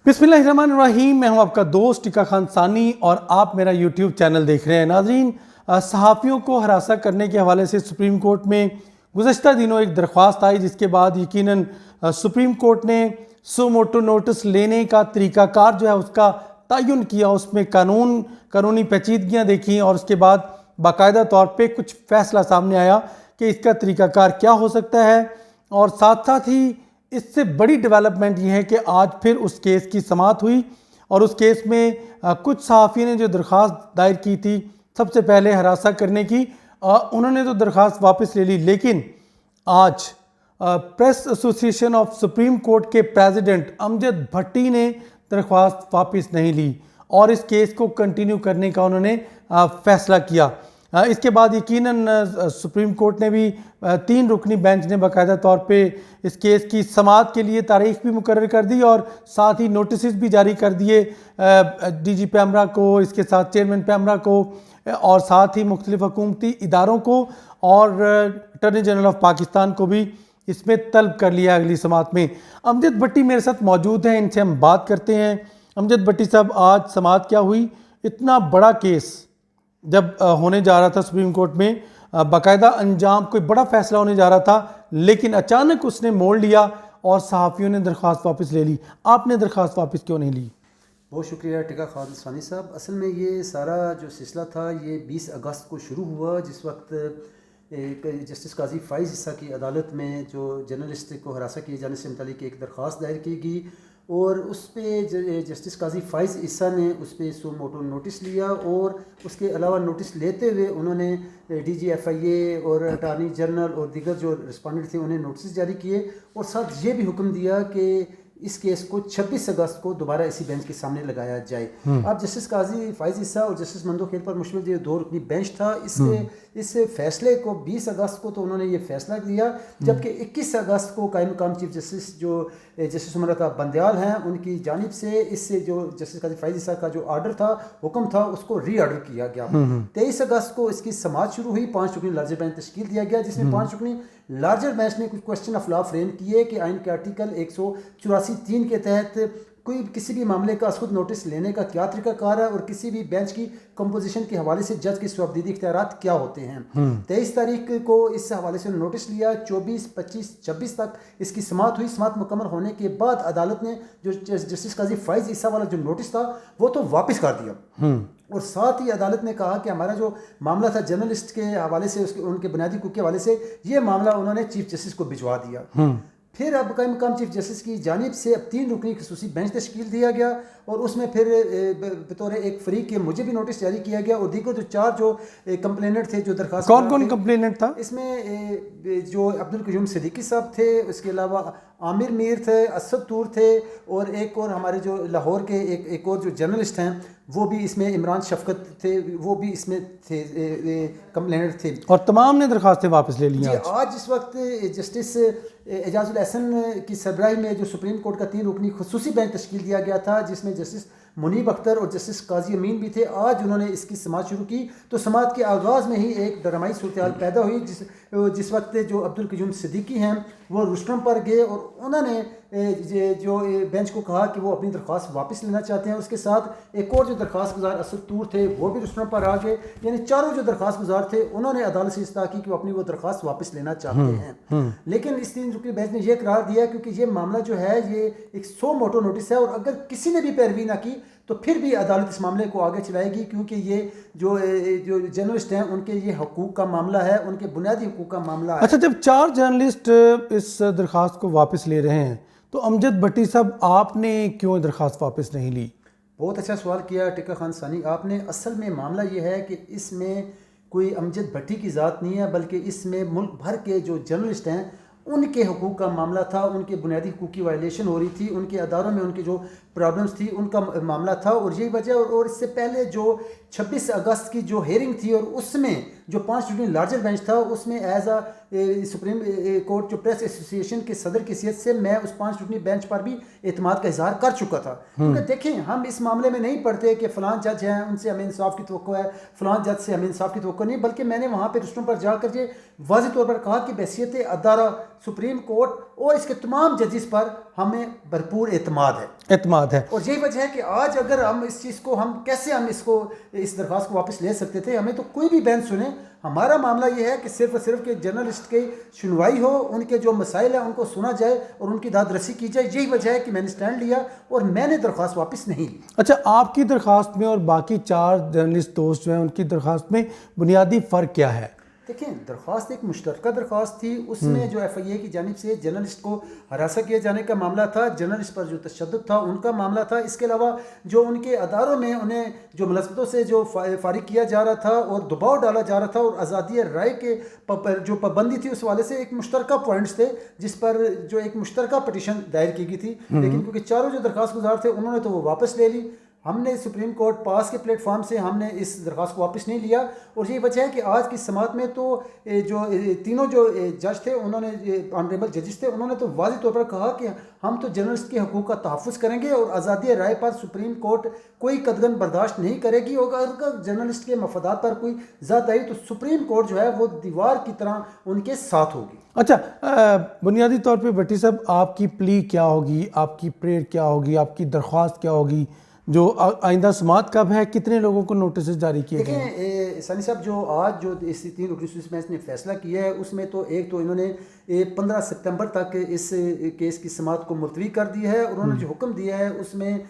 बिस्मिल्लाहिर्रहमानिर्रहीम। मैं हूं आपका दोस्त टिका खान सानी और आप मेरा यूट्यूब चैनल देख रहे हैं। नाज़रीन, सहाफ़ियों को हरासा करने के हवाले से सुप्रीम कोर्ट में गुज़श्ता दिनों एक दरख्वास्त आई, जिसके बाद यकीनन सुप्रीम कोर्ट ने सो मोटो नोटिस लेने का तरीक़ाकार जो है उसका तयन किया, उसमें कानूनी पेचीदगियाँ देखी और उसके बाद बाकायदा तौर पर कुछ फ़ैसला सामने आया कि इसका तरीक़ाकार क्या हो सकता है। और साथ साथ ही इससे बड़ी डेवलपमेंट ये है कि आज फिर उस केस की समाअत हुई और उस केस में कुछ सहाफ़ी ने जो दरख्वास्त दायर की थी सबसे पहले हरासा करने की, उन्होंने तो दरख्वास्त वापस ले ली, लेकिन आज press association of supreme court के प्रेसिडेंट अमजद भट्टी ने दरख्वास्त वापस नहीं ली और इस केस को कंटिन्यू करने का उन्होंने फ़ैसला किया। इसके बाद यकीनन सुप्रीम कोर्ट ने भी 3 रुकनी बेंच ने बाकायदा तौर पे इस केस की समाअत के लिए तारीख भी मुकर्रर कर दी और साथ ही नोटिस भी जारी कर दिए डीजी पैमरा को, इसके साथ चेयरमैन पैमरा को और साथ ही मुख्तलिफ हुकूमती इदारों को और अटॉर्नी जनरल ऑफ पाकिस्तान को भी इसमें तलब कर लिया अगली समाअत में। अमजद भट्टी मेरे साथ मौजूद हैं, इनसे हम बात करते हैं। अमजद भट्टी साहब, आज समाअत क्या हुई? इतना बड़ा केस जब होने जा रहा था सुप्रीम कोर्ट में, बाकायदा अंजाम कोई बड़ा फैसला होने जा रहा था, लेकिन अचानक उसने मोड़ लिया और सहाफ़ियों ने दरख्वास्त वापस ले ली। आपने दरख्वास्त वापस क्यों नहीं ली? बहुत शुक्रिया टिका खान सानी साहब। असल में ये सारा जो सिलसिला था ये 20 अगस्त को शुरू हुआ, जिस वक्त एक जस्टिस काजी फ़ाइज़ ईसा की अदालत में जो जर्नलिस्ट को हरासा किए जाने से मुतालिक एक दरख्वास्त दायर की गई और उस पर जस्टिस काजी फ़ाइज़ ईसा ने उस पर सो मोटो नोटिस लिया और उसके अलावा नोटिस लेते हुए उन्होंने DGFIA और अटार्नी जनरल और दीगर जो रिस्पॉन्डेंट थे उन्हें नोटिस जारी किए और साथ ये भी हुक्म दिया कि इस केस को 26 अगस्त को दोबारा इसी बेंच के सामने लगाया जाए। अब जस्टिस काजी फ़ाइज़ ईसा और जस्टिस मंदो खेल पर मुश्तमिल जो 2 रुकनी बेंच था, इस फैसले को 20 अगस्त को तो उन्होंने ये फैसला दिया, जबकि 21 अगस्त को कायम मकाम चीफ जस्टिस जो जस्टिस उमर अता बंदयाल हैं उनकी जानिब से इससे जो जस्टिस काजी फ़ाइज़ ईसा का जो आर्डर था, हुक्म था, उसको री आर्डर किया गया। 23 अगस्त को इसकी समाअत शुरू हुई। 5 रुकनी लार्जर बेंच तश्कील दिया गया, जिसमें 5 रुकनी लार्जर बेंच ने कुछ क्वेश्चन ऑफ लॉ फ्रेम किए कि आइन के आर्टिकल 184(3) के तहत कोई किसी भी मामले का खुद नोटिस लेने का क्या तरीकाकार है और किसी भी बेंच की कंपोजिशन के हवाले से जज के स्वबदीदी इख्तियारात क्या होते हैं। 23 तारीख को इस हवाले से नोटिस लिया। 24, 25, 26 तक इसकी समाअत हुई। समाअत मुकम्मल होने के बाद अदालत ने जो जस्टिस काजी फ़ाइज़ ईसा वाला जो नोटिस था वो तो वापस कर दिया और साथ ही अदालत ने कहा कि हमारा जो मामला था जर्नलिस्ट के हवाले से, उनके बुनियादी हकूक़ के हवाले से, ये मामला उन्होंने चीफ जस्टिस को भिजवा दिया। फिर अब कायम मकाम चीफ जस्टिस की जानिब से अब 3 रुकनी खसूसी बेंच तश्कील दिया गया और उसमें फिर बतौर एक फरीक के मुझे भी नोटिस जारी किया गया और दीगर जो 4 जो कंप्लेनेंट थे जो दरखास्त। कौन कंप्लेनेंट था इसमें? जो अब्दुल क़य्यूम सिद्दीकी साहब थे, उसके अलावा आमिर मीर थे, असद तूर थे और एक और हमारे जो लाहौर के एक और जो जर्नलिस्ट हैं वो भी इसमें, इमरान शफकत थे, वो भी इसमें थे, कंप्लेनेंट थे और तमाम ने दरखास्तें वापस ले ली। आज इस वक्त जस्टिस एजाजुल एहसन की सरबराही में जो सुप्रीम कोर्ट का 3 रुकनी खसूसी बेंच तश्कील दिया गया था, जिसमें जस्टिस मुनीब अख्तर और जस्टिस काजी अमीन भी थे, आज उन्होंने इसकी समाअत शुरू की। तो समाअत के आगाज़ में ही एक डरामाई सूरत पैदा हुई जिस वक्त जो अब्दुल क़य्यूम सिद्दीकी हैं वो रुस्टम पर गए और उन्होंने जो बेंच को कहा कि वो अपनी दरख्वास्त वापस लेना चाहते हैं। उसके साथ एक और जो दरख्वास्त गुजार असद तूर थे वो भी रुस्टम पर आ गए, यानी चारों जो दरख्वास्त गुजार थे उन्होंने अदालत से इस्तः की कि वो अपनी वो दरख्वास्त वापस लेना चाहते हैं। लेकिन इस 3 रुकनी बेंच ने यह करार दिया क्योंकि ये मामला जो है ये एक सो मोटो नोटिस है और अगर किसी ने भी पैरवी ना की तो फिर भी अदालत इस मामले को आगे चलाएगी, क्योंकि ये जो जर्नलिस्ट हैं उनके ये हकूक़ का मामला है, उनके बुनियादी हकूक़ का मामला है। अच्छा, जब 4 जर्नलिस्ट इस दरख्वास्त को वापस ले रहे हैं तो अमजद भट्टी साहब, आपने क्यों दरख्वास्त वापस नहीं ली? बहुत अच्छा सवाल किया टिका खान सानी आपने। असल में मामला ये है कि इसमें कोई अमजद भट्टी की ज़ात नहीं है, बल्कि इसमें मुल्क भर के जो जर्नलिस्ट हैं उनके हकूक़ का मामला था। उनके बुनियादी हकूक़ की वायलेशन हो रही थी, उनके अदारों में उनकी जो प्रॉब्लम्स थी उनका मामला था और यही वजह। और इससे पहले जो 26 अगस्त की जो हेयरिंग थी और उसमें जो 5 रुकनी लार्जर बेंच था उसमें एज सुप्रीम कोर्ट जो प्रेस एसोसिएशन के सदर की हैसियत से मैं उस 5 रुकनी बेंच पर भी एतमाद का इजहार कर चुका था। क्योंकि देखें, हम इस मामले में नहीं पढ़ते कि फ़लाँ जज हैं उनसे हमें इंसाफ की तवक्को है, फ़लाँ जज से हमें इंसाफ की तवक्को नहीं, बल्कि मैंने वहाँ पर रुस्टम पर जाकर ये वाज़ेह तौर पर कहा कि बहैसियत अदारा सुप्रीम कोर्ट और इसके तमाम जजेस पर हमें भरपूर एतमाद है। और यही वजह है कि आज अगर हम इस चीज़ को कैसे हम इस दरख्वास्त को वापस ले सकते थे। हमें तो कोई भी बहन सुने, हमारा मामला ये है कि सिर्फ और सिर्फ कि जर्नलिस्ट की सुनवाई हो, उनके जो मसाइल हैं उनको सुना जाए और उनकी दाद रसी की जाए। यही वजह है कि मैंने स्टैंड लिया और मैंने दरख्वास्त वापस नहीं ली। अच्छा, आपकी दरख्वास्त में और बाकी 4 जर्नलिस्ट दोस्त जो हैं उनकी दरख्वास्त में बुनियादी फ़र्क क्या है? देखें, दरख्वास्त एक मुश्तरका दरख्वास्त थी। उसमें जो FIA की जानिब से जर्नलिस्ट को हरासा किए जाने का मामला था, जर्नलिस्ट पर जो तशद्दुद था उनका मामला था। इसके अलावा जो उनके अदारों में उन्हें जो मुलाजमतों से जो फारिग किया जा रहा था और दबाव डाला जा रहा था और आज़ादी राय के जो पाबंदी थी, उस वाले से एक मुश्तरका पॉइंट्स थे जिस पर जो एक मुश्तरका पटिशन दायर की गई थी। लेकिन क्योंकि चारों जो दरख्वास्त गुजार थे उन्होंने तो वो वापस ले ली। हमने सुप्रीम कोर्ट पास के प्लेटफॉर्म से हमने इस दरख्वास्त को वापस नहीं लिया। और यही वजह है कि आज की समात में तो जो तीनों जो जज थे, उन्होंने ऑनरेबल जजेस थे, उन्होंने तो वाज़ेह तौर पर कहा कि हम तो जर्नलिस्ट के हकूक़ का तहफ़्फ़ुज़ करेंगे और आज़ादी राय पर सुप्रीम कोर्ट कोई कदगन बर्दाश्त नहीं करेगी। और अगर जर्नलिस्ट के मफादात पर कोई ज़द आई तो सुप्रीम कोर्ट जो है वो दीवार की तरह उनके साथ होगी। अच्छा, बुनियादी तौर पे भट्टी साहब, आपकी प्ली क्या होगी, आपकी प्रेयर क्या होगी, आपकी दरख्वास्त क्या होगी? जो आइंदा समात कब है, कितने लोगों को नोटिस जारी किए गए? देखिए सानी साहब, जो आज जो इस 3 रुकनी बेंच ने फैसला किया है उसमें तो एक तो इन्होंने 15 सितंबर तक इस केस की समात को मुलतवी कर दी है। और उन्होंने जो हुक्म दिया है उसमें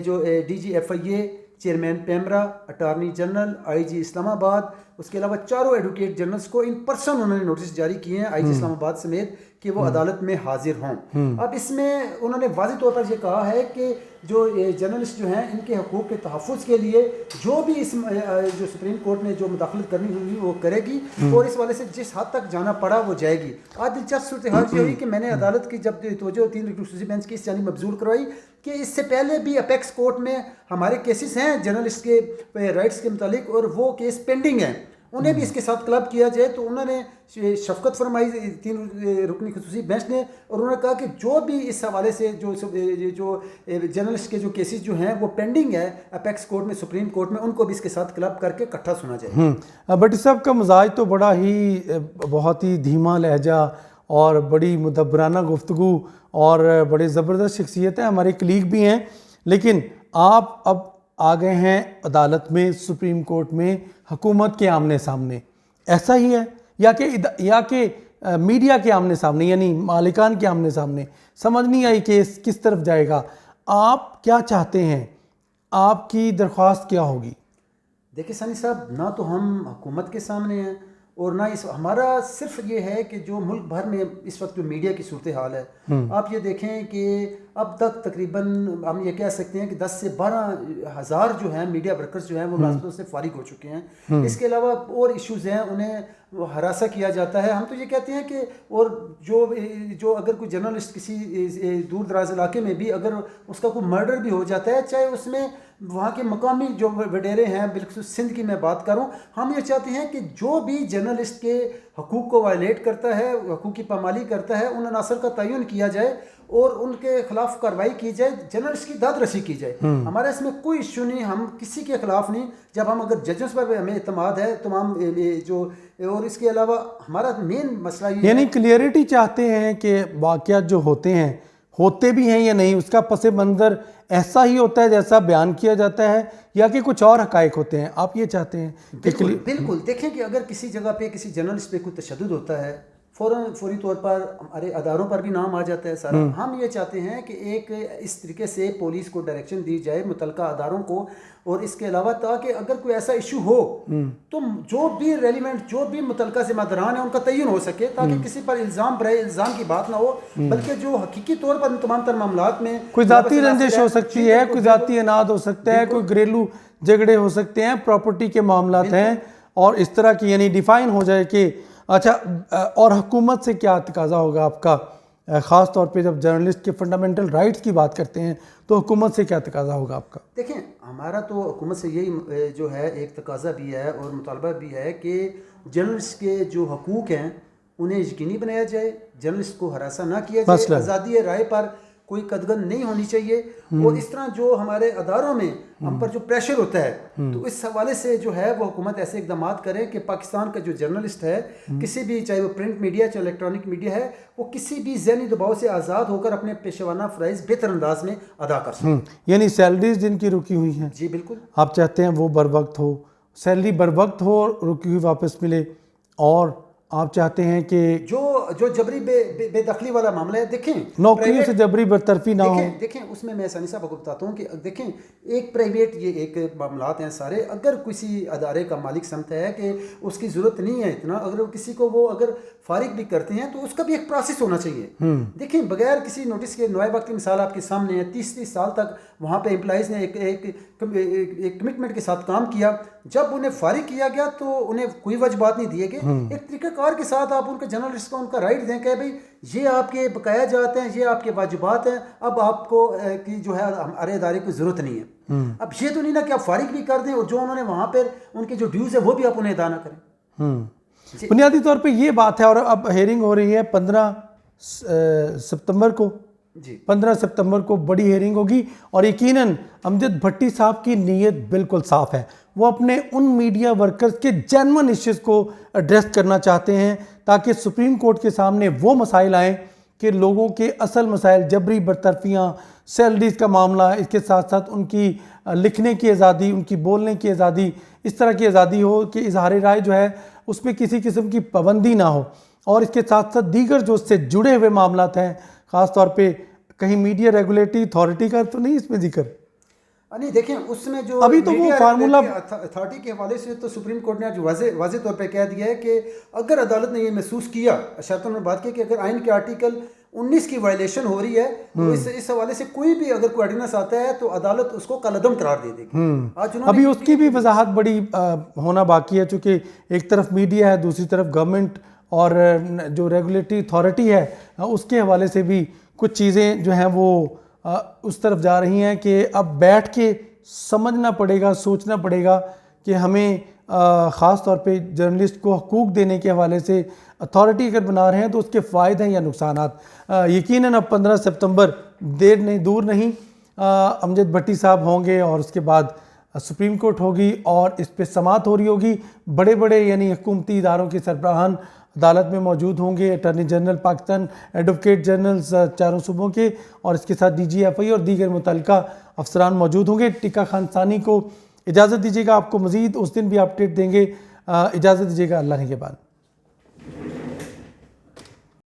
जो DG FIA, chairman PEMRA, attorney general, IG Islamabad, उसके अलावा चारों एडवोकेट जनरल्स को इन पर्सन उन्होंने नोटिस जारी किए हैं IG इस्लामाबाद समेत कि वो अदालत में हाजिर हों। अब इसमें उन्होंने वाज़ेह तौर पर ये कहा है कि जो जर्नलिस्ट जो हैं इनके हकूक़ के तहफ़्फ़ुज़ के लिए जो भी इस जो सुप्रीम कोर्ट ने जो मुदाखलत करनी होगी वो करेगी और इस वाले से जिस हद तक जाना पड़ा वो जाएगी। आज दिलचस्प सूरत हाल ये हुई कि मैंने अदालत की जब तवज्जो 3 रुकनी बेंच की इस जानिब मबजूल करवाई कि इससे पहले भी अपेक्स कोर्ट में हमारे केसेस हैं जर्नलिस्ट के राइट्स के मुतालिक और वो केस पेंडिंग हैं, उन्हें भी इसके साथ क्लब किया जाए। तो उन्होंने शफकत फरमाई 3 रुकनी खसूसी बेंच ने और उन्होंने कहा कि जो भी इस हवाले से जो जर्नलिस्ट के जो केसेस जो हैं वो पेंडिंग है अपेक्स कोर्ट में, सुप्रीम कोर्ट में, उनको भी इसके साथ क्लब करके इकट्ठा सुना जाए। भट्टी साहब का मजाज तो बड़ा ही बहुत ही धीमा लहजा और बड़ी मुदब्बराना गुफ्तगू और बड़ी ज़बरदस्त शख्सियत है, हमारे कलीग भी हैं, लेकिन आप अब आ गए हैं अदालत में, सुप्रीम कोर्ट में, हुकूमत के आमने सामने। ऐसा ही है या कि मीडिया के आमने सामने, यानी मालिकान के आमने सामने? समझ नहीं आई केस किस तरफ जाएगा। आप क्या चाहते हैं, आपकी दरख्वास्त क्या होगी? देखिए सानी साहब, ना तो हम हुकूमत के सामने हैं और ना हमारा सिर्फ ये है कि जो मुल्क भर में इस वक्त जो मीडिया की सूरत हाल है, आप ये देखें कि अब तक तकरीबन हम ये कह सकते हैं कि 10 से 12 हज़ार जो हैं मीडिया वर्कर्स जो हैं वो मुलाजमतों से फारिग हो चुके हैं। इसके अलावा और इश्यूज़ हैं, उन्हें हरासा किया जाता है। हम तो ये कहते हैं कि और जो अगर कोई जर्नलिस्ट किसी दूर दराज इलाके में भी अगर उसका कोई मर्डर भी हो जाता है, चाहे उसमें वहाँ के मकामी जो वडेरे हैं, बिल्कुल सिंध की मैं बात करूँ, हम ये चाहते हैं कि जो भी जर्नलिस्ट के हकूक़ को वायलेट करता है, हकूक़ की पामाली करता है, उन अनासर का तयन किया जाए और उनके खिलाफ कार्रवाई की जाए, जर्नलिस्ट की दाद रसी की जाए। हमारा इसमें कोई इशू नहीं, हम किसी के खिलाफ नहीं। जब हम अगर जजेस पर भी हमें इत्मीनान है तमाम जो, और इसके अलावा हमारा मेन मसला ये यानी क्लियरिटी चाहते हैं कि वाक़यात जो होते भी हैं या नहीं, उसका पस मंज़र ऐसा ही होता है जैसा बयान किया जाता है या कि कुछ और हक़ाइक़ होते हैं? आप ये चाहते हैं कि बिल्कुल देखें कि अगर किसी जगह पे किसी जर्नलिस्ट पे कोई तशद्दुद होता है, फौरी तौर पर हमारे अदारों पर भी नाम आ जाता है सारा। हम ये चाहते हैं कि एक इस तरीके से पुलिस को डायरेक्शन दी जाए मुतलका अदारों को, और इसके अलावा ताकि अगर कोई ऐसा इशू हो तो जो भी रेलिवेंट जो भी मुतलका ज़िम्मेदारान है उनका तयन हो सके, ताकि किसी पर इल्ज़ाम की बात ना हो, बल्कि जो हकीकी तौर पर तमाम तर मामलात में कोई ज़ाती रंजिश हो सकती है, कोई ज़ाती अनाद हो सकता है, कोई घरेलू झगड़े हो सकते हैं, प्रॉपर्टी के मामलात हैं और इस तरह की, यानी डिफ़ाइन हो जाए कि अच्छा। और हुकूमत से क्या तकाजा होगा आपका, ख़ास तौर पे जब जर्नलिस्ट के फंडामेंटल राइट्स की बात करते हैं तो हुकूमत से क्या तकाजा होगा आपका? देखें, हमारा तो हुकूमत से यही जो है एक तकाजा भी है और मुतालबा भी है कि जर्नलिस्ट के जो हकूक़ हैं उन्हें यकीनी बनाया जाए, जर्नलिस्ट को हरासा ना किया जाए, आज़ादी राय पर کوئی قدغن نہیں ہونی چاہیے. اور اس طرح جو ہمارے اداروں میں ہم پر جو پریشر ہوتا ہے تو اس حوالے سے جو ہے وہ حکومت ایسے اقدامات کرے کہ پاکستان کا جو جرنلسٹ ہے کسی بھی چاہے وہ پرنٹ میڈیا چاہے الیکٹرانک میڈیا ہے وہ کسی بھی ذہنی دباؤ سے آزاد ہو کر اپنے پیشہ ورانہ فرائض بہتر انداز میں ادا کر سکیں. یعنی سیلریز جن کی رکی ہوئی ہیں جی بالکل آپ چاہتے ہیں وہ بر وقت ہو, سیلری بر وقت ہو, رکی ہوئی واپس ملے, اور آپ چاہتے ہیں کہ جو جبری بے دخلی والا معاملہ ہے, دیکھیں نوکریوں سے جبری برطرفی نہ ہو. دیکھیں اس میں ثانی صاحب کو بتاتا ہوں کہ دیکھیں ایک پرائیویٹ یہ ایک معاملات ہیں سارے, اگر کسی ادارے کا مالک سمجھتا ہے کہ اس کی ضرورت نہیں ہے اتنا, اگر کسی کو وہ اگر فارغ بھی کرتے ہیں تو اس کا بھی ایک پروسیس ہونا چاہیے. دیکھیں بغیر کسی نوٹس کے نوائے وقت کی مثال آپ کے سامنے ہے, 30 سال تک وہاں پہ امپلائیز نے ایک کمٹمنٹ کے ساتھ کام کیا, جب انہیں فارغ کیا گیا تو انہیں کوئی وجبات نہیں دیے گئے. ایک طریقہ کار کے ساتھ آپ ان کے جرنلسٹ کو ان کا رائٹ دیں کہ بھائی یہ آپ کے بقایا جات ہیں, یہ آپ کے واجبات ہیں, اب آپ کو کی جو ہے ہمارے ادارے کی ضرورت نہیں ہے. اب یہ تو نہیں نا کہ آپ فارغ بھی کر دیں اور جو انہوں نے وہاں پر ان کے جو ڈیوز ہے وہ بھی آپ انہیں ادا نہ کریں. بنیادی طور پہ یہ بات ہے. اور اب ہیئرنگ ہو رہی ہے 15 ستمبر کو. 15 ستمبر کو بڑی ہیئرنگ ہوگی, اور یقیناً امجد بھٹی صاحب کی نیت بالکل صاف ہے. وہ اپنے ان میڈیا ورکرز کے جینون ایشوز کو ایڈریس کرنا چاہتے ہیں تاکہ سپریم کورٹ کے سامنے وہ مسائل آئیں کہ لوگوں کے اصل مسائل, جبری برطرفیاں, سیلریز کا معاملہ, اس کے ساتھ ساتھ ان کی لکھنے کی آزادی, ان کی بولنے کی آزادی, اس طرح کی آزادی ہو کہ اظہار رائے جو ہے اس میں کسی قسم کی پابندی نہ ہو. اور اس کے ساتھ ساتھ دیگر جو اس سے جڑے ہوئے معاملات ہیں, خاص طور پہ کہیں میڈیا ریگولیٹری اتھارٹی کا تو نہیں اس میں ذکر. نہیں دیکھیں اس میں جو ابھی تو وہ فارمولا اتھارٹی کے حوالے سے تو سپریم کورٹ نے آج واضح طور پہ کہہ دیا ہے کہ اگر عدالت نے یہ محسوس کیا, شرطوں میں بات کی کہ اگر آئین کے آرٹیکل 19 کی وائلیشن ہو رہی ہے تو اس حوالے سے کوئی بھی اگر کوئی آرڈیننس آتا ہے تو عدالت اس کو کالعدم قرار دے دے گی. ابھی اس کی بھی وضاحت بڑی ہونا باقی ہے, چونکہ ایک طرف میڈیا ہے, دوسری طرف گورنمنٹ اور جو ریگولیٹری اتھارٹی ہے اس کے حوالے سے بھی کچھ چیزیں جو ہیں وہ اس طرف جا رہی ہیں کہ اب بیٹھ کے سمجھنا پڑے گا, سوچنا پڑے گا کہ ہمیں خاص طور پہ جرنلسٹ کو حقوق دینے کے حوالے سے اتھارٹی اگر بنا رہے ہیں تو اس کے فائدے ہیں یا نقصانات. یقیناً اب 15 ستمبر دیر نہیں دور نہیں, امجد بھٹی صاحب ہوں گے اور اس کے بعد سپریم کورٹ ہوگی اور اس پہ سماعت ہو رہی ہوگی. بڑے بڑے یعنی حکومتی اداروں کے سربراہان عدالت میں موجود ہوں گے, attorney general Pakistan, advocate generals چاروں صوبوں کے, اور اس کے ساتھ DGFI اور دیگر متعلقہ افسران موجود ہوں گے. ٹیکا خان ثانی کو اجازت دیجیے گا, آپ کو مزید اس دن بھی اپڈیٹ دیں گے. اجازت دیجیے گا, اللہ نے کے بعد.